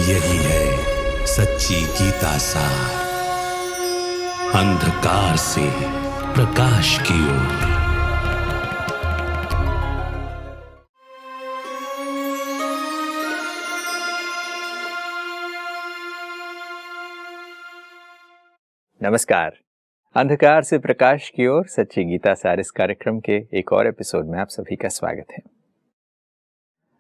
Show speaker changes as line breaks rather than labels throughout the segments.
यही है सच्ची गीता सार। अंधकार से प्रकाश की ओर।
नमस्कार। अंधकार से प्रकाश की ओर सच्ची गीता सार इस कार्यक्रम के एक और एपिसोड में आप सभी का स्वागत है।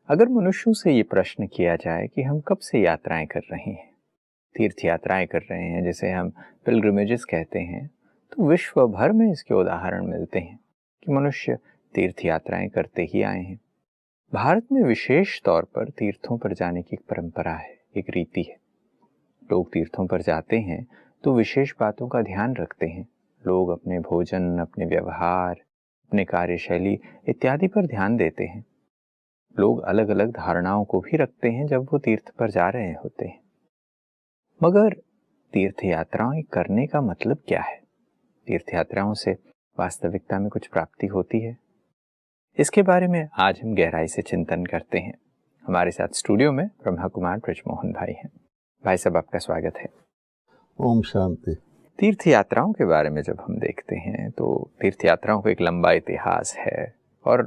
अगर मनुष्यों से ये प्रश्न किया जाए कि हम कब से यात्राएं कर रहे हैं, तीर्थ यात्राएं कर रहे हैं, जिसे हम पिलग्रिमेजेस कहते हैं, तो विश्व भर में इसके उदाहरण मिलते हैं कि मनुष्य तीर्थ यात्राएं करते ही आए हैं। भारत में विशेष तौर पर तीर्थों पर जाने की एक परंपरा है, एक रीति है। लोग तीर्थों पर जाते हैं तो विशेष बातों का ध्यान रखते हैं। लोग अपने भोजन, अपने व्यवहार, अपने कार्यशैली इत्यादि पर ध्यान देते हैं। लोग अलग अलग धारणाओं को भी रखते हैं जब वो तीर्थ पर जा रहे होते हैं। मगर तीर्थ यात्राएं करने का मतलब क्या है? तीर्थ यात्राओं से वास्तविकता में कुछ प्राप्ति होती है? इसके बारे में आज हम गहराई से चिंतन करते हैं। हमारे साथ स्टूडियो में ब्रह्मा कुमार बृजमोहन भाई हैं। भाई साहब, आपका स्वागत है।
ओम शांति।
तीर्थ यात्राओं के बारे में जब हम देखते हैं तो तीर्थ यात्राओं का एक लंबा इतिहास है, और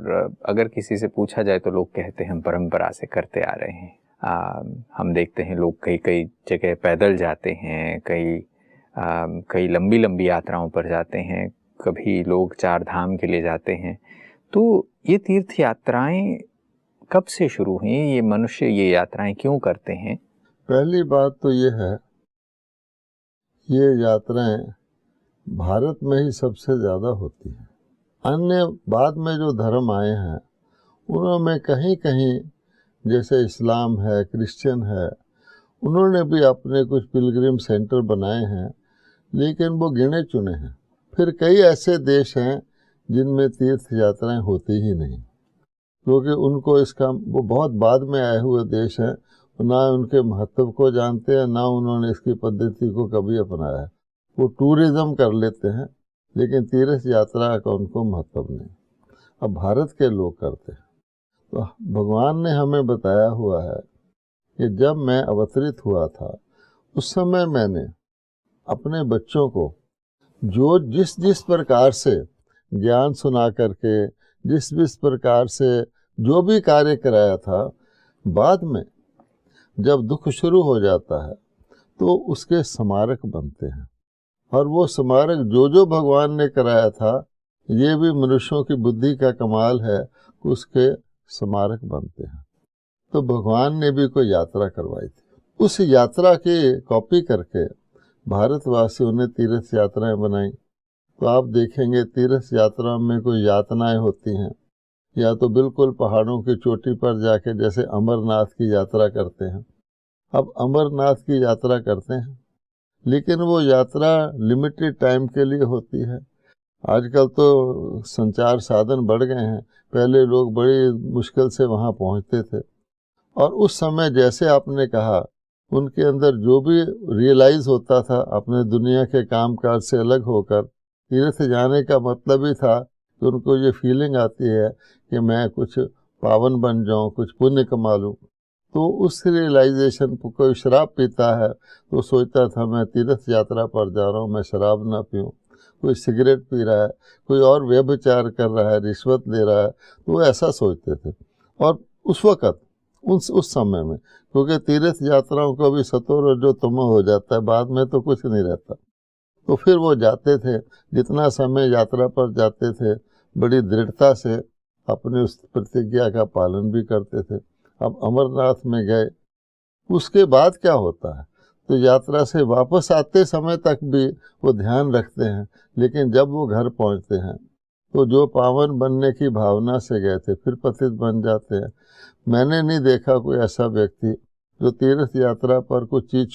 अगर किसी से पूछा जाए तो लोग कहते हैं हम परंपरा से करते आ रहे हैं। हम देखते हैं लोग कई कई जगह पैदल जाते हैं, कई लंबी लंबी यात्राओं पर जाते हैं, कभी लोग 4 धाम के लिए जाते हैं। तो ये तीर्थ यात्राएं कब से हुई हुई? ये मनुष्य ये यात्राएं क्यों करते हैं?
पहली बात तो ये है, ये यात्राएं भारत में ही सबसे ज़्यादा होती हैं। अन्य बाद में जो धर्म आए हैं उनमें कहीं कहीं, जैसे इस्लाम है, क्रिश्चियन है, उन्होंने भी अपने कुछ पिलग्रिम सेंटर बनाए हैं, लेकिन वो गिने चुने हैं। फिर कई ऐसे देश हैं जिनमें तीर्थ यात्राएं होती ही नहीं, क्योंकि उनको इसका, वो बहुत बाद में आए हुए देश हैं, ना उनके महत्व को जानते हैं, ना उन्होंने इसकी पद्धति को कभी अपनाया है। वो टूरिज्म कर लेते हैं, लेकिन तीर्थ यात्रा का उनको महत्व नहीं। अब भारत के लोग करते हैं। तो भगवान ने हमें बताया हुआ है कि जब मैं अवतरित हुआ था उस समय मैंने अपने बच्चों को जो जिस प्रकार से ज्ञान सुना करके, जिस प्रकार से जो भी कार्य कराया था, बाद में जब दुख शुरू हो जाता है तो उसके स्मारक बनते हैं। और वो स्मारक जो भगवान ने कराया था, ये भी मनुष्यों की बुद्धि का कमाल है, उसके स्मारक बनते हैं। तो भगवान ने भी कोई यात्रा करवाई थी, उस यात्रा की कॉपी करके भारतवासियों ने तीर्थ यात्राएं बनाई। तो आप देखेंगे तीर्थ यात्रा में कोई यातनाएं होती हैं, या तो बिल्कुल पहाड़ों की चोटी पर जाके जैसे अमरनाथ की यात्रा करते हैं। अब अमरनाथ की यात्रा करते हैं, लेकिन वो यात्रा लिमिटेड टाइम के लिए होती है। आजकल तो संचार साधन बढ़ गए हैं, पहले लोग बड़ी मुश्किल से वहाँ पहुँचते थे, और उस समय जैसे आपने कहा, उनके अंदर जो भी रियलाइज़ होता था अपने दुनिया के कामकाज से अलग होकर, तीर्थ जाने का मतलब ही था कि उनको ये फीलिंग आती है कि मैं कुछ पावन बन जाऊँ, कुछ पुण्य कमा लूँ। तो उस रियलाइजेशन को, कोई शराब पीता है तो सोचता था मैं तीर्थ यात्रा पर जा रहा हूँ, मैं शराब ना पीऊँ। कोई सिगरेट पी रहा है, कोई और व्यभिचार कर रहा है, रिश्वत ले रहा है, तो वो ऐसा सोचते थे। और उस वक़्त उस समय में, क्योंकि तीर्थ यात्राओं को भी सतोर जो तुम हो जाता है, बाद में तो कुछ नहीं रहता। तो फिर वो जाते थे, जितना समय यात्रा पर जाते थे बड़ी दृढ़ता से अपने उस प्रतिज्ञा का पालन भी करते थे। अब अमरनाथ में गए, उसके बाद क्या होता है, तो यात्रा से वापस आते समय तक भी वो ध्यान रखते हैं, लेकिन जब वो घर पहुंचते हैं तो जो पावन बनने की भावना से गए थे फिर पतित बन जाते हैं। मैंने नहीं देखा कोई ऐसा व्यक्ति जो तीर्थ यात्रा पर कुछ चीज़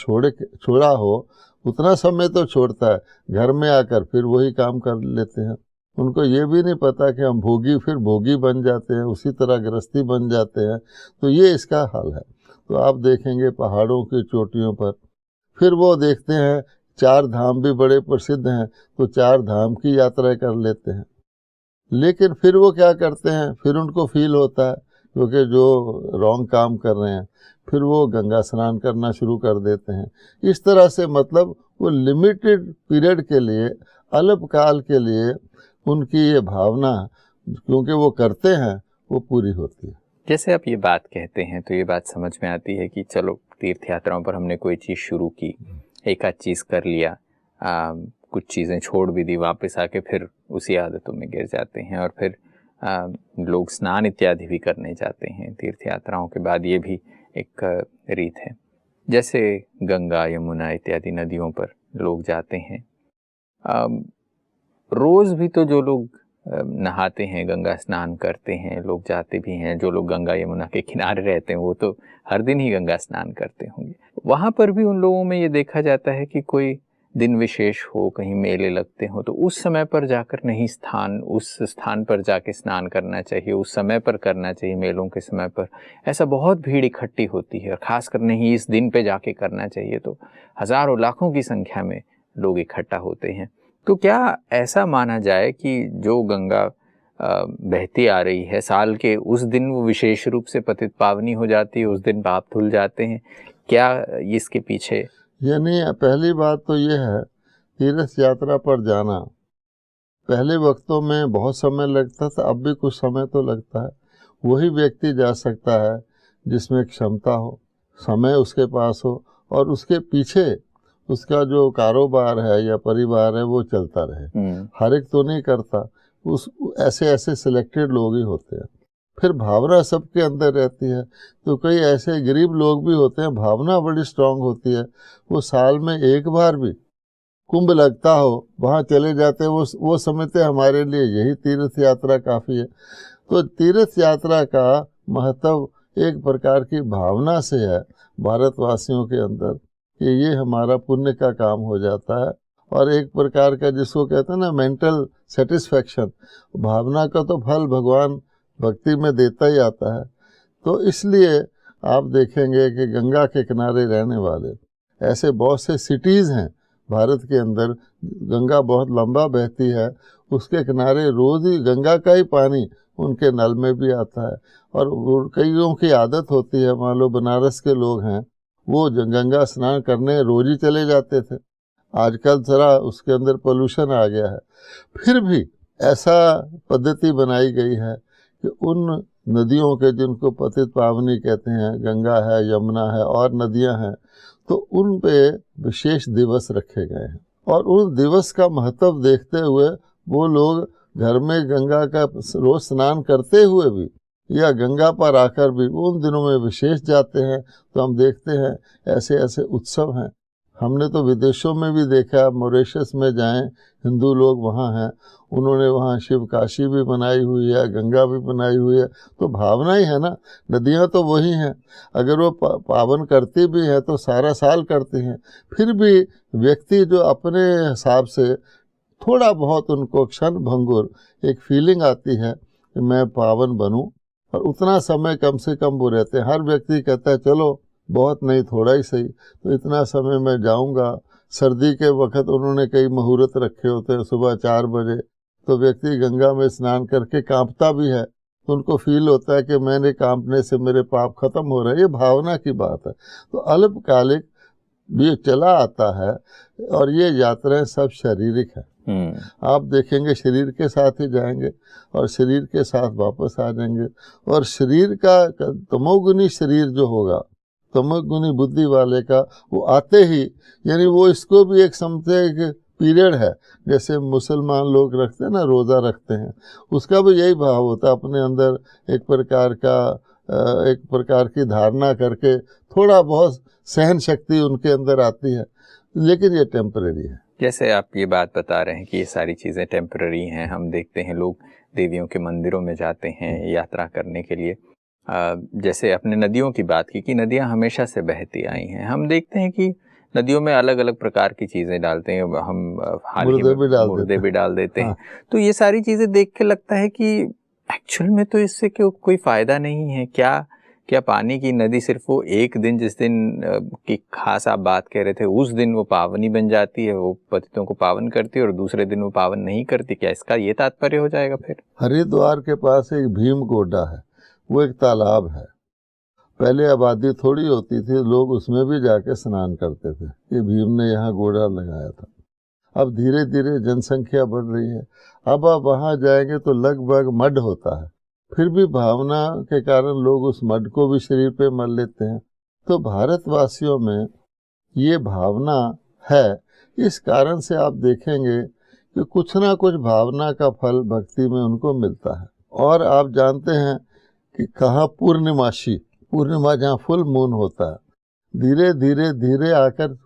छोड़ा हो, उतना समय तो छोड़ता है, घर में आकर फिर वही काम कर लेते हैं। उनको ये भी नहीं पता कि हम भोगी फिर भोगी बन जाते हैं, उसी तरह गृहस्थी बन जाते हैं। तो ये इसका हाल है। तो आप देखेंगे पहाड़ों की चोटियों पर फिर वो देखते हैं 4 धाम भी बड़े प्रसिद्ध हैं, तो 4 धाम की यात्रा कर लेते हैं। लेकिन फिर वो क्या करते हैं, फिर उनको फील होता है क्योंकि जो रॉन्ग काम कर रहे हैं फिर वो गंगा स्नान करना शुरू कर देते हैं। इस तरह से मतलब वो लिमिटेड पीरियड के लिए, अल्पकाल के लिए उनकी ये भावना क्योंकि वो करते हैं वो पूरी होती है।
जैसे आप ये बात कहते हैं तो ये बात समझ में आती है कि चलो तीर्थ यात्राओं पर हमने कोई चीज़ शुरू की, एक आध चीज़ कर लिया, कुछ चीज़ें छोड़ भी दी, वापस आके फिर उसी आदतों में गिर जाते हैं और फिर लोग स्नान इत्यादि भी करने जाते हैं तीर्थ यात्राओं के बाद। ये भी एक रीत है। जैसे गंगा, यमुना इत्यादि नदियों पर लोग जाते हैं, रोज़ भी तो जो लोग नहाते हैं, गंगा स्नान करते हैं, लोग जाते भी हैं। जो लोग गंगा यमुना के किनारे रहते हैं वो तो हर दिन ही गंगा स्नान करते होंगे। वहाँ पर भी उन लोगों में ये देखा जाता है कि कोई दिन विशेष हो, कहीं मेले लगते हो, तो उस समय पर जाकर नहीं, उस स्थान पर जाके स्नान करना चाहिए, उस समय पर करना चाहिए, मेलों के समय पर। ऐसा बहुत भीड़ इकट्ठी होती है और खासकर नहीं इस दिन पे जाके करना चाहिए, तो हज़ारों लाखों की संख्या में लोग इकट्ठा होते हैं। तो क्या ऐसा माना जाए कि जो गंगा बहती आ रही है, साल के उस दिन वो विशेष रूप से पतित पावनी हो जाती है, उस दिन पाप धुल जाते हैं? क्या इसके पीछे?
यानी पहली बात तो ये है, तीर्थ यात्रा पर जाना पहले वक्तों में बहुत समय लगता था, अब भी कुछ समय तो लगता है। वही व्यक्ति जा सकता है जिसमें क्षमता हो, समय उसके पास हो और उसके पीछे उसका जो कारोबार है या परिवार है वो चलता रहे। हर एक तो नहीं करता, ऐसे ऐसे सिलेक्टेड लोग ही होते हैं। फिर भावना सबके अंदर रहती है, तो कई ऐसे गरीब लोग भी होते हैं, भावना बड़ी स्ट्रांग होती है, वो साल में एक बार भी कुंभ लगता हो वहाँ चले जाते हैं। वो समझते हैं हमारे लिए यही तीर्थ यात्रा काफ़ी है। तो तीर्थ यात्रा का महत्व एक प्रकार की भावना से है भारतवासियों के अंदर कि ये हमारा पुण्य का काम हो जाता है, और एक प्रकार का जिसको कहते हैं ना मेंटल सेटिस्फैक्शन, भावना का तो फल भगवान भक्ति में देता ही आता है। तो इसलिए आप देखेंगे कि गंगा के किनारे रहने वाले ऐसे बहुत से सिटीज़ हैं भारत के अंदर। गंगा बहुत लंबा बहती है, उसके किनारे रोज़ ही गंगा का ही पानी उनके नल में भी आता है। और कईयों की आदत होती है, मान लो बनारस के लोग हैं, वो गंगा स्नान करने रोज ही चले जाते थे। आजकल जरा उसके अंदर पोल्यूशन आ गया है, फिर भी ऐसा पद्धति बनाई गई है कि उन नदियों के जिनको पतित पावनी कहते हैं, गंगा है, यमुना है और नदियां हैं, तो उन पे विशेष दिवस रखे गए हैं। और उन दिवस का महत्व देखते हुए वो लोग घर में गंगा का रोज स्नान करते हुए भी या गंगा पर आकर भी उन दिनों में विशेष जाते हैं। तो हम देखते हैं ऐसे ऐसे उत्सव हैं। हमने तो विदेशों में भी देखा, मॉरिशस में जाएं, हिंदू लोग वहाँ हैं, उन्होंने वहाँ शिव काशी भी बनाई हुई है, गंगा भी बनाई हुई है। तो भावना ही है ना, नदियाँ तो वही हैं। अगर वो पावन करती भी हैं तो सारा साल करती हैं, फिर भी व्यक्ति जो अपने हिसाब से थोड़ा बहुत उनको क्षण भंगुर एक फीलिंग आती है कि मैं पावन बनूं, और उतना समय कम से कम वो रहते हैं। हर व्यक्ति कहता है चलो बहुत नहीं थोड़ा ही सही, तो इतना समय मैं जाऊंगा। सर्दी के वक्त उन्होंने कई मुहूर्त रखे होते हैं, सुबह 4 बजे, तो व्यक्ति गंगा में स्नान करके कांपता भी है, तो उनको फील होता है कि मैंने कांपने से मेरे पाप खत्म हो रहे हैं। ये भावना की बात है। तो अल्पकालिक भी चला आता है, और ये यात्राएं सब शारीरिक है। आप देखेंगे शरीर के साथ ही जाएंगे और शरीर के साथ वापस आ जाएंगे। और शरीर का तमोगुनी शरीर जो होगा, तमोगुनी बुद्धि वाले का, वो आते ही, यानी वो इसको भी एक समझते एक पीरियड है। जैसे मुसलमान लोग रखते हैं ना, रोज़ा रखते हैं, उसका भी यही भाव होता है, अपने अंदर एक प्रकार की धारणा करके थोड़ा बहुत सहन शक्ति उनके अंदर आती है, लेकिन ये टेम्परेरी है।
जैसे आप ये बात बता रहे हैं कि ये सारी चीज़ें टेम्पररी हैं, हम देखते हैं लोग देवियों के मंदिरों में जाते हैं यात्रा करने के लिए। जैसे आपने नदियों की बात की कि नदियाँ हमेशा से बहती आई हैं, हम देखते हैं कि नदियों में अलग अलग प्रकार की चीज़ें डालते हैं, हम हाल ही में मुर्दे भी डाल देते हैं। तो ये सारी चीज़ें देख के लगता है कि एक्चुअल में तो इससे कोई फ़ायदा नहीं है। क्या पानी की नदी सिर्फ वो एक दिन, जिस दिन की खास आप बात कह रहे थे, उस दिन वो पावनी बन जाती है, वो पतितों को पावन करती है, और दूसरे दिन वो पावन नहीं करती? क्या इसका ये तात्पर्य हो जाएगा फिर?
हरिद्वार के पास एक भीम गोड्डा है, वो एक तालाब है। पहले आबादी थोड़ी होती थी, लोग उसमें भी जाके स्नान करते थे। ये भीम ने यहाँ गोड़ा लगाया था। अब धीरे धीरे जनसंख्या बढ़ रही है। अब आप वहाँ जाएंगे तो लगभग मड होता है, फिर भी भावना के कारण लोग उस मड को भी शरीर पे मल लेते हैं। तो भारतवासियों में ये भावना है। इस कारण से आप देखेंगे कि कुछ ना कुछ भावना का फल भक्ति में उनको मिलता है। और आप जानते हैं कि कहाँ पूर्णिमासी, पूर्णिमा जहाँ फुल मून होता है, धीरे धीरे धीरे आकर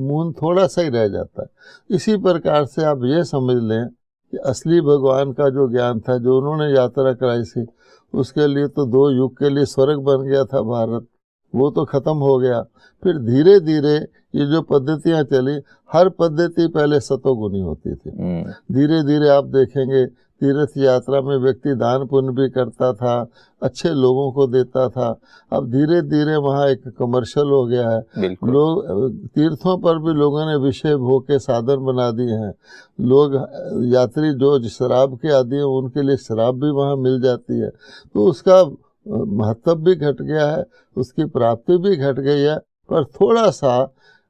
मून थोड़ा सा ही रह जाता है। इसी प्रकार से आप ये समझ लें कि असली भगवान का जो ज्ञान था, जो उन्होंने यात्रा कराई थी, उसके लिए तो 2 युग के लिए स्वर्ग बन गया था भारत, वो तो खत्म हो गया। फिर धीरे धीरे ये जो पद्धतियां चली, हर पद्धति पहले सतोगुनी होती थी। धीरे धीरे आप देखेंगे तीर्थ यात्रा में व्यक्ति दान पुण्य भी करता था, अच्छे लोगों को देता था। अब धीरे धीरे वहाँ एक कमर्शियल हो गया है। लोग तीर्थों पर भी लोगों ने विषय भोग के साधन बना दिए हैं। लोग यात्री जो शराब के आदि हैं, उनके लिए शराब भी वहाँ मिल जाती है। तो उसका महत्व भी घट गया है, उसकी प्राप्ति भी घट गई है, पर थोड़ा सा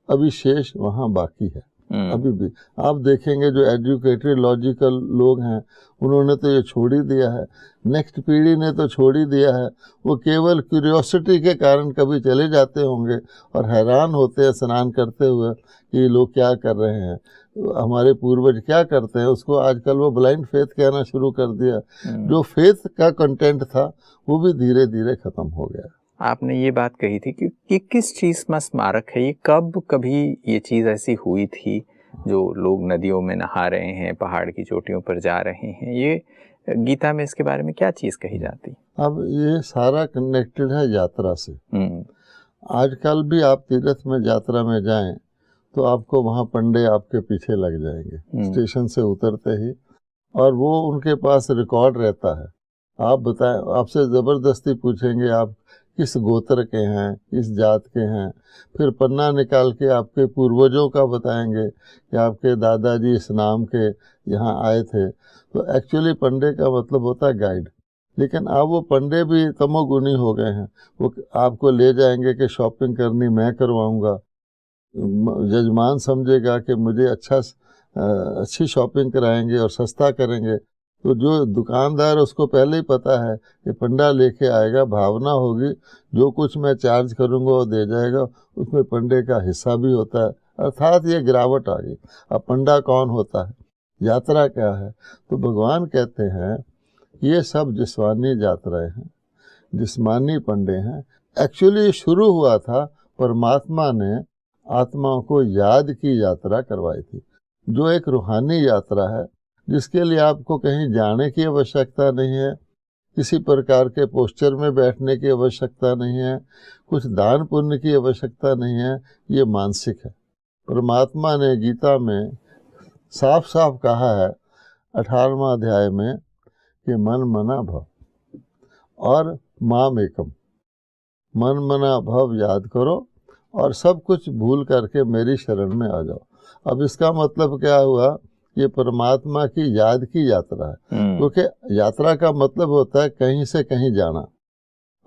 अभी शेष वहाँ बाकी है। अभी भी आप देखेंगे जो एजुकेटेड लॉजिकल लोग हैं, उन्होंने तो ये छोड़ ही दिया है। नेक्स्ट पीढ़ी ने तो छोड़ ही दिया है। वो केवल क्यूरियोसिटी के कारण कभी चले जाते होंगे और हैरान होते हैं स्नान करते हुए कि ये लोग क्या कर रहे हैं, हमारे पूर्वज क्या करते हैं। उसको आजकल वो ब्लाइंड फेथ कहना शुरू कर दिया। जो फेथ का कंटेंट था वो भी धीरे धीरे खत्म हो गया।
आपने ये बात कही थी कि किस चीज़ में स्मारक है, ये कब कभी ये चीज़ ऐसी हुई थी जो लोग नदियों में नहा रहे हैं, पहाड़ की चोटियों पर जा रहे हैं, ये गीता में इसके बारे में क्या चीज़ कही जाती?
अब ये सारा कनेक्टेड है यात्रा से। आजकल भी आप तीर्थ में यात्रा में जाएं तो आपको वहाँ पंडे आपके पीछे लग जाएंगे स्टेशन से उतरते ही, और वो उनके पास रिकॉर्ड रहता है। आप बताएं, आपसे ज़बरदस्ती पूछेंगे आप किस गोत्र के हैं, किस जात के हैं, फिर पन्ना निकाल के आपके पूर्वजों का बताएंगे कि आपके दादाजी इस नाम के यहाँ आए थे। तो एक्चुअली पंडे का मतलब होता है गाइड। लेकिन अब वो पंडे भी तमोगुनी हो गए हैं। वो आपको ले जाएंगे कि शॉपिंग करनी मैं करवाऊँगा, यजमान समझेगा कि मुझे अच्छी शॉपिंग कराएंगे और सस्ता करेंगे। तो जो दुकानदार उसको पहले ही पता है कि पंडा लेके आएगा, भावना होगी, जो कुछ मैं चार्ज करूंगा वो दे जाएगा, उसमें पंडे का हिस्सा भी होता है। अर्थात ये गिरावट आ गई। अब पंडा कौन होता है, यात्रा क्या है? तो भगवान कहते हैं ये सब जिस्मानी यात्राएं हैं, जिस्मानी पंडे हैं। एक्चुअली शुरू हुआ था परमात्मा ने आत्माओं को याद की यात्रा करवाई थी, जो एक रूहानी यात्रा है, जिसके लिए आपको कहीं जाने की आवश्यकता नहीं है, किसी प्रकार के पोस्चर में बैठने की आवश्यकता नहीं है, कुछ दान पुण्य की आवश्यकता नहीं है। ये मानसिक है। परमात्मा ने गीता में साफ साफ कहा है 18वां अध्याय में कि मन मना भव और माम एकम, मन मना भव याद करो और सब कुछ भूल करके मेरी शरण में आ जाओ। अब इसका मतलब क्या हुआ? ये परमात्मा की याद की यात्रा है, क्योंकि यात्रा का मतलब होता है कहीं से कहीं जाना।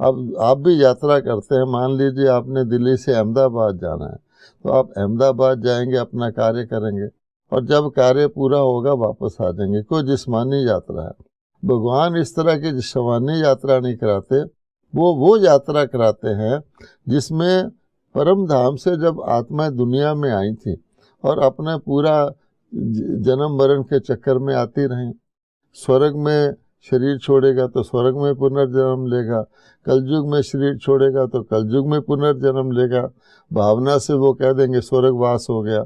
अब आप भी यात्रा करते हैं, मान लीजिए आपने दिल्ली से अहमदाबाद जाना है, तो आप अहमदाबाद जाएंगे, अपना कार्य करेंगे और जब कार्य पूरा होगा वापस आ जाएंगे। कोई जिस्मानी यात्रा है। भगवान इस तरह की जिस्मानी यात्रा नहीं कराते, वो यात्रा कराते हैं जिसमें परम धाम से जब आत्माएं दुनिया में आई थी और अपना पूरा जन्म मरण के चक्कर में आती रहीं। स्वर्ग में शरीर छोड़ेगा तो स्वर्ग में पुनर्जन्म लेगा, कलयुग में शरीर छोड़ेगा तो कलयुग में पुनर्जन्म लेगा। भावना से वो कह देंगे स्वर्गवास हो गया।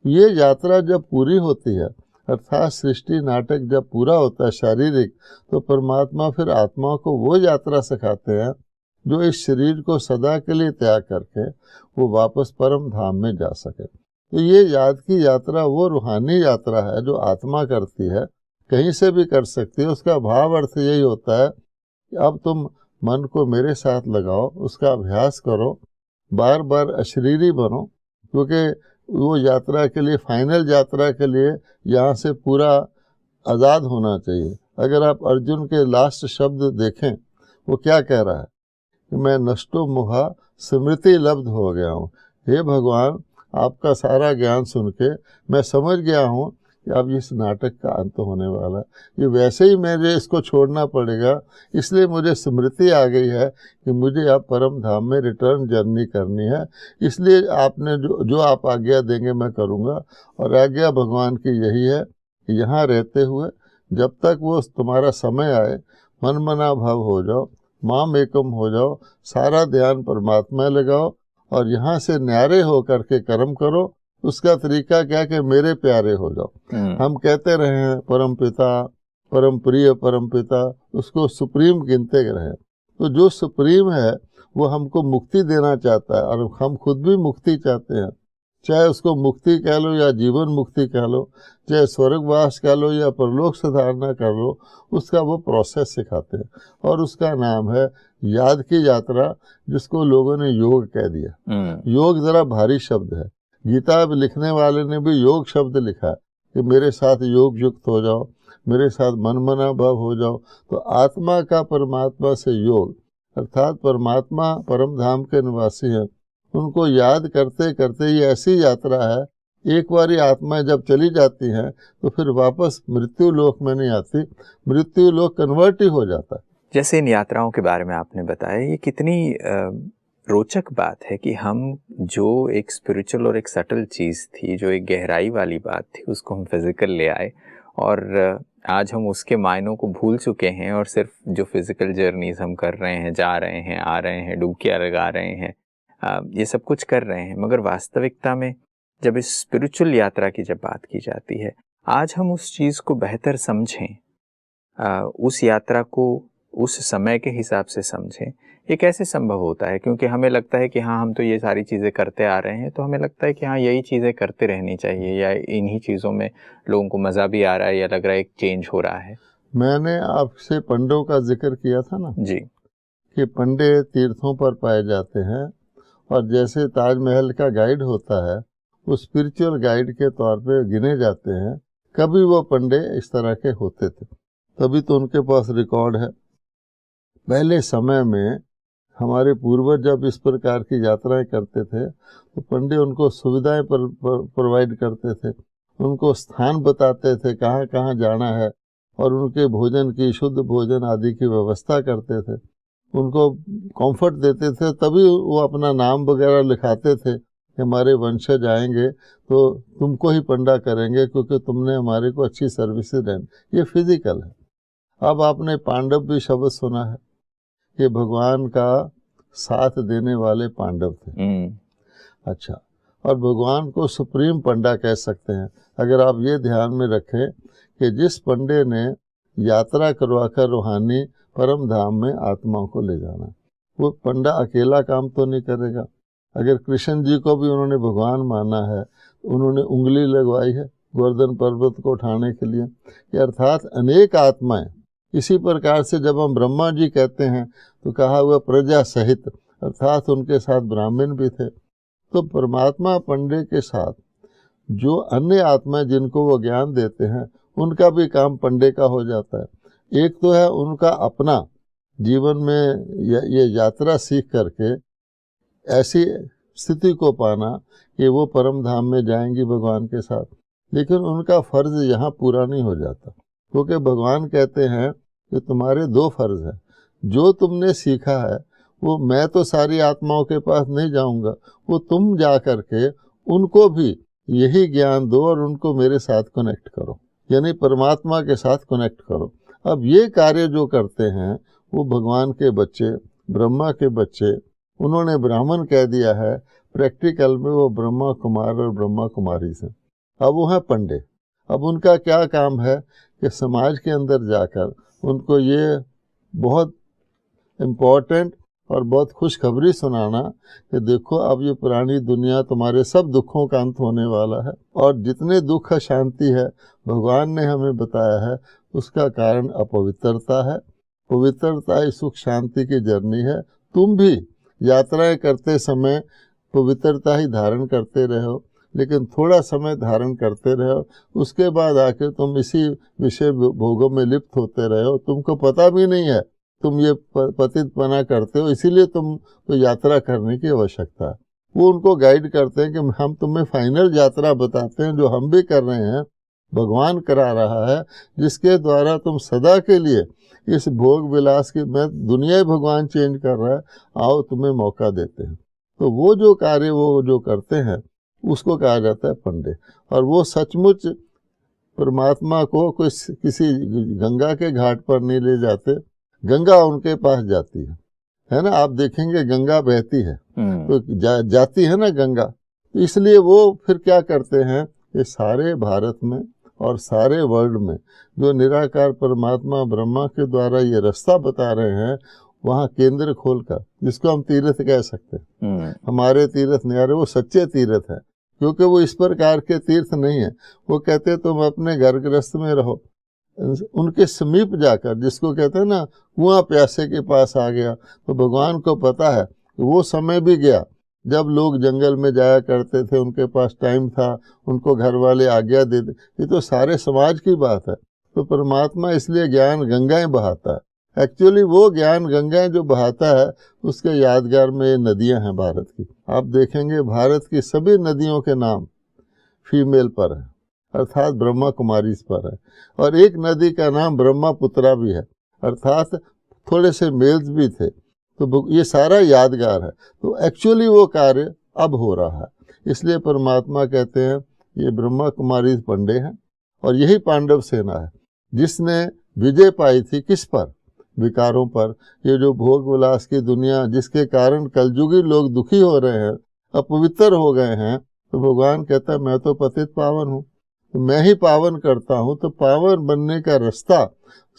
ये यात्रा जब पूरी होती है, अर्थात सृष्टि नाटक जब पूरा होता है शारीरिक, तो परमात्मा फिर आत्मा को वो यात्रा सिखाते हैं जो इस शरीर को सदा के लिए त्याग करके वो वापस परम धाम में जा सके। तो ये याद की यात्रा वो रूहानी यात्रा है जो आत्मा करती है, कहीं से भी कर सकती है। उसका भाव अर्थ यही होता है कि अब तुम मन को मेरे साथ लगाओ, उसका अभ्यास करो, बार बार अशरीरी बनो, क्योंकि वो यात्रा के लिए, फाइनल यात्रा के लिए यहाँ से पूरा आज़ाद होना चाहिए। अगर आप अर्जुन के लास्ट शब्द देखें, वो क्या कह रहा है कि मैं नष्टो मुहा स्मृति लब्ध हो गया हूँ। हे भगवान, आपका सारा ज्ञान सुन के मैं समझ गया हूँ कि अब इस नाटक का अंत होने वाला है, ये वैसे ही मुझे इसको छोड़ना पड़ेगा, इसलिए मुझे स्मृति आ गई है कि मुझे अब परम धाम में रिटर्न जर्नी करनी है। इसलिए आपने जो आप आज्ञा देंगे मैं करूँगा। और आज्ञा भगवान की यही है कि यहाँ रहते हुए जब तक वो तुम्हारा समय आए मन मना भाव हो जाओ, माम एकम हो जाओ, सारा ध्यान परमात्मा लगाओ और यहाँ से न्यारे हो करके कर्म करो। उसका तरीका क्या कि मेरे प्यारे हो जाओ। हम कहते रहे हैं परम पिता, परम प्रिय परम पिता, उसको सुप्रीम गिनते रहे। तो जो सुप्रीम है वो हमको मुक्ति देना चाहता है और हम खुद भी मुक्ति चाहते हैं। चाहे उसको मुक्ति कह लो या जीवन मुक्ति कह लो, चाहे स्वर्गवास कह लो या परलोक सुधारना कर लो, उसका वो प्रोसेस सिखाते हैं और उसका नाम है याद की यात्रा, जिसको लोगों ने योग कह दिया। योग जरा भारी शब्द है। गीता लिखने वाले ने भी योग शब्द लिखा है कि मेरे साथ योग युक्त हो जाओ, मेरे साथ मनमना भाव हो जाओ। तो आत्मा का परमात्मा से योग, अर्थात परमात्मा परम धाम के निवासी हैं, उनको याद करते करते ये ऐसी यात्रा है, एक बार आत्माएं जब चली जाती हैं तो फिर वापस मृत्यु लोक में नहीं आती, मृत्यु लोक कन्वर्ट ही हो जाता है।
जैसे इन यात्राओं के बारे में आपने बताया, ये कितनी रोचक बात है कि हम जो एक स्पिरिचुअल और एक सटल चीज़ थी, जो एक गहराई वाली बात थी, उसको हम फिज़िकल ले आए और आज हम उसके मायनों को भूल चुके हैं और सिर्फ जो फिज़िकल जर्नीज़ हम कर रहे हैं, जा रहे हैं, आ रहे हैं, डुबकियाँ लगा रहे हैं, ये सब कुछ कर रहे हैं। मगर वास्तविकता में जब इस स्पिरिचुअल यात्रा की जब बात की जाती है, आज हम उस चीज़ को बेहतर समझें, उस यात्रा को उस समय के हिसाब से समझें, ये कैसे संभव होता है? क्योंकि हमें लगता है कि हाँ, हम तो ये सारी चीज़ें करते आ रहे हैं, तो हमें लगता है कि हाँ, यही चीज़ें करते रहनी चाहिए या इन्हीं चीज़ों में लोगों को मज़ा भी आ रहा है या लग रहा है एक चेंज हो रहा है।
मैंने आपसे पंडों का जिक्र किया था ना
जी,
कि पंडे तीर्थों पर पाए जाते हैं और जैसे ताजमहल का गाइड होता है, वो स्पिरिचुअल गाइड के तौर पे गिने जाते हैं। कभी वो पंडे इस तरह के होते थे, तभी तो उनके पास रिकॉर्ड है। पहले समय में हमारे पूर्वज जब इस प्रकार की यात्राएं करते थे तो पंडित उनको सुविधाएं प्रोवाइड करते थे, उनको स्थान बताते थे कहाँ कहाँ जाना है और उनके भोजन की, शुद्ध भोजन आदि की व्यवस्था करते थे, उनको कंफर्ट देते थे। तभी वो अपना नाम वगैरह लिखाते थे कि हमारे वंशज आएंगे तो तुमको ही पंडा करेंगे क्योंकि तुमने हमारे को अच्छी सर्विसेज दी। ये फिजिकल है। अब आपने पांडव भी शब्द सुना है कि भगवान का साथ देने वाले पांडव थे। अच्छा, और भगवान को सुप्रीम पंडा कह सकते हैं अगर आप ये ध्यान में रखें कि जिस पंडे ने यात्रा करवाकर रूहानी परम धाम में आत्माओं को ले जाना, वो पंडा अकेला काम तो नहीं करेगा। अगर कृष्ण जी को भी उन्होंने भगवान माना है, उन्होंने उंगली लगवाई है गोवर्धन पर्वत को उठाने के लिए, अर्थात अनेक आत्माएं। इसी प्रकार से जब हम ब्रह्मा जी कहते हैं तो कहा हुआ प्रजा सहित, अर्थात उनके साथ ब्राह्मण भी थे। तो परमात्मा पंडे के साथ जो अन्य आत्माएं जिनको वो ज्ञान देते हैं, उनका भी काम पंडे का हो जाता है। एक तो है उनका अपना जीवन में ये यात्रा सीख करके ऐसी स्थिति को पाना कि वो परम धाम में जाएंगी भगवान के साथ, लेकिन उनका फर्ज यहाँ पूरा नहीं हो जाता, क्योंकि भगवान कहते हैं कि तुम्हारे दो फर्ज हैं। जो तुमने सीखा है वो मैं तो सारी आत्माओं के पास नहीं जाऊंगा, वो तुम जा करके उनको भी यही ज्ञान दो और उनको मेरे साथ कनेक्ट करो, यानी परमात्मा के साथ कनेक्ट करो। अब ये कार्य जो करते हैं वो भगवान के बच्चे, ब्रह्मा के बच्चे, उन्होंने ब्राह्मण कह दिया है, प्रैक्टिकल में वो ब्रह्मा कुमार और ब्रह्मा कुमारी से। अब वो हैं पंडे। अब उनका क्या काम है कि समाज के अंदर जाकर उनको ये बहुत इम्पोर्टेंट और बहुत खुशखबरी सुनाना कि देखो अब ये पुरानी दुनिया तुम्हारे सब दुखों का अंत होने वाला है और जितने दुख शांति है भगवान ने हमें बताया है, उसका कारण अपवित्रता है। पवित्रता ही सुख शांति की जर्नी है। तुम भी यात्राएं करते समय पवित्रता ही धारण करते रहो, लेकिन थोड़ा समय धारण करते रहो, उसके बाद आके तुम इसी विषय भोगों में लिप्त होते रहो। तुमको पता भी नहीं है तुम ये पतितपना करते हो, इसीलिए तुमको यात्रा करने की आवश्यकता है। वो उनको गाइड करते हैं कि हम तुम्हें फाइनल यात्रा बताते हैं जो हम भी कर रहे हैं, भगवान करा रहा है, जिसके द्वारा तुम सदा के लिए इस भोग विलास की, मैं दुनिया ही भगवान चेंज कर रहा है, आओ तुम्हें मौका देते हैं। तो वो जो कार्य वो जो करते हैं उसको कहा जाता है पंडे। और वो सचमुच परमात्मा को किसी गंगा के घाट पर नहीं ले जाते, गंगा उनके पास जाती है ना। आप देखेंगे गंगा बहती है तो जाती है ना गंगा। तो इसलिए वो फिर क्या करते हैं, ये सारे भारत में और सारे वर्ल्ड में जो निराकार परमात्मा ब्रह्मा के द्वारा ये रास्ता बता रहे हैं, वहाँ केंद्र खोलकर, जिसको हम तीर्थ कह सकते हैं, हमारे तीर्थ नहीं आ रहे, वो सच्चे तीर्थ हैं, क्योंकि वो इस प्रकार के तीर्थ नहीं है। वो कहते तुम अपने घर गृहस्थ में रहो, उनके समीप जाकर, जिसको कहते हैं ना कुआं प्यासे के पास आ गया। तो भगवान को पता है कि वो समय भी गया जब लोग जंगल में जाया करते थे, उनके पास टाइम था, उनको घर वाले आज्ञा देते। ये तो सारे समाज की बात है। तो परमात्मा इसलिए ज्ञान गंगाएं बहाता है। एक्चुअली वो ज्ञान गंगाएं जो बहाता है, उसके यादगार में ये नदियां हैं भारत की। आप देखेंगे भारत की सभी नदियों के नाम फीमेल पर है, अर्थात ब्रह्मा कुमारी पर है। और एक नदी का नाम ब्रह्मपुत्रा भी है, अर्थात थोड़े से मेल्स भी थे। तो ये सारा यादगार है। तो एक्चुअली वो कार्य अब हो रहा है। इसलिए परमात्मा कहते हैं ये ब्रह्मा कुमारी पंडे हैं, और यही पांडव सेना है जिसने विजय पाई थी किस पर, विकारों पर। ये जो भोग विलास की दुनिया, जिसके कारण कलयुगी लोग दुखी हो रहे हैं, अपवित्र हो गए हैं, तो भगवान कहता है मैं तो पतित पावन हूँ, तो मैं ही पावन करता हूँ। तो पावन बनने का रास्ता,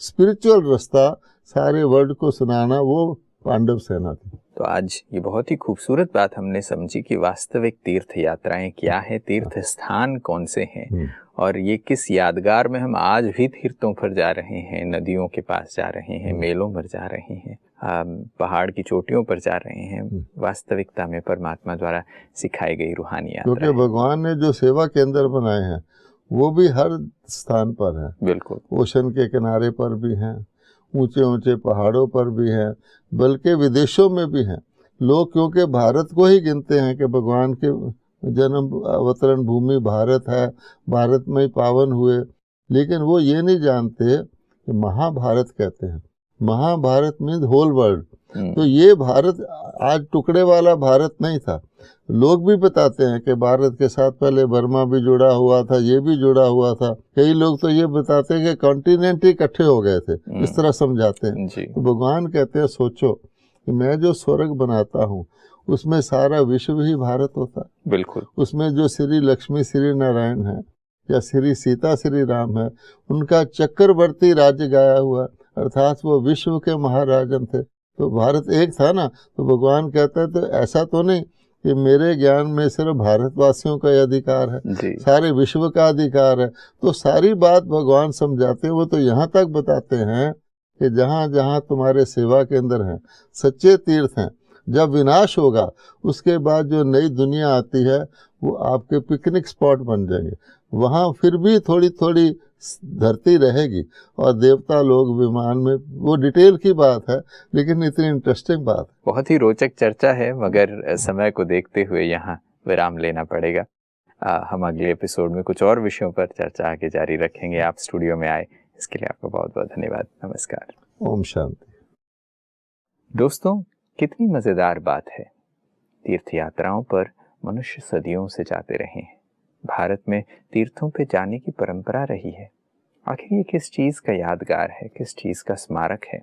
स्पिरिचुअल रास्ता सारे वर्ल्ड को सुनाना, वो पांडव सेना थी।
तो आज ये बहुत ही खूबसूरत बात हमने समझी कि वास्तविक तीर्थ यात्राएं क्या है, तीर्थ स्थान कौन से हैं, और ये किस यादगार में हम आज भी तीर्थों पर जा रहे हैं, नदियों के पास जा रहे हैं, मेलों पर जा रहे हैं, पहाड़ की चोटियों पर जा रहे हैं। वास्तविकता में परमात्मा द्वारा सिखाई गई रूहानी यात्रा,
क्योंकि भगवान ने जो सेवा केंद्र बनाए हैं वो भी हर स्थान पर है।
बिल्कुल,
ओशन के किनारे पर भी हैं, ऊंचे ऊंचे पहाड़ों पर भी हैं, बल्कि विदेशों में भी हैं। लोग क्योंकि भारत को ही गिनते हैं कि भगवान के जन्म अवतरण भूमि भारत है, भारत में ही पावन हुए, लेकिन वो ये नहीं जानते कि महाभारत कहते हैं। Mahabharat means whole world. तो ये भारत आज टुकड़े वाला भारत नहीं था। लोग भी बताते हैं कि भारत के साथ पहले बर्मा भी जुड़ा हुआ था, ये भी जुड़ा हुआ था। कई लोग तो ये बताते हैं कि कॉन्टिनेंट ही इकट्ठे हो गए थे, इस तरह समझाते हैं। तो भगवान कहते हैं सोचो कि मैं जो स्वर्ग बनाता हूँ उसमें सारा विश्व ही भारत होता।
बिल्कुल,
उसमें जो श्री लक्ष्मी श्री नारायण है या श्री सीता श्री राम है, उनका चक्रवर्ती राज्य गाया हुआ, अर्थात वो विश्व के महाराजन थे। तो भारत एक था ना। तो भगवान कहता है तो ऐसा तो नहीं कि मेरे ज्ञान में सिर्फ भारतवासियों का अधिकार है, सारे विश्व का अधिकार है। तो सारी बात भगवान समझाते हैं। वो तो यहाँ तक बताते हैं कि जहाँ जहाँ तुम्हारे सेवा के अंदर हैं सच्चे तीर्थ हैं, जब विनाश होगा उसके बाद जो नई दुनिया आती है वो आपके पिकनिक स्पॉट बन जाएंगे। वहाँ फिर भी थोड़ी थोड़ी धरती रहेगी और देवता लोग विमान में, वो डिटेल की बात है लेकिन इतनी इंटरेस्टिंग बात है।
बहुत ही रोचक चर्चा है, मगर समय को देखते हुए यहाँ विराम लेना पड़ेगा। हम अगले एपिसोड में कुछ और विषयों पर चर्चा आगे जारी रखेंगे। आप स्टूडियो में आए इसके लिए आपका बहुत बहुत धन्यवाद। नमस्कार।
ओम शांति।
दोस्तों, कितनी मजेदार बात है, तीर्थ यात्राओं पर मनुष्य सदियों से जाते रहे हैं। भारत में तीर्थों पे जाने की परंपरा रही है। आखिर ये किस चीज का यादगार है, किस चीज का स्मारक है?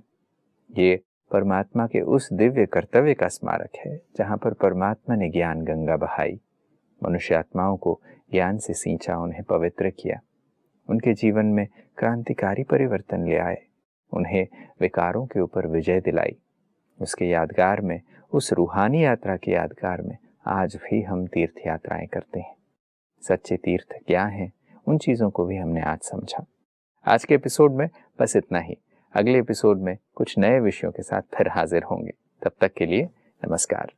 ये परमात्मा के उस दिव्य कर्तव्य का स्मारक है जहाँ पर परमात्मा ने ज्ञान गंगा बहाई, मनुष्य आत्माओं को ज्ञान से सींचा, उन्हें पवित्र किया, उनके जीवन में क्रांतिकारी परिवर्तन ले आए, उन्हें विकारों के ऊपर विजय दिलाई। उसके यादगार में, उस रूहानी यात्रा के यादगार में आज भी हम तीर्थ यात्राएं करते हैं। सच्चे तीर्थ क्या हैं, उन चीज़ों को भी हमने आज समझा। आज के एपिसोड में बस इतना ही। अगले एपिसोड में कुछ नए विषयों के साथ फिर हाजिर होंगे। तब तक के लिए नमस्कार।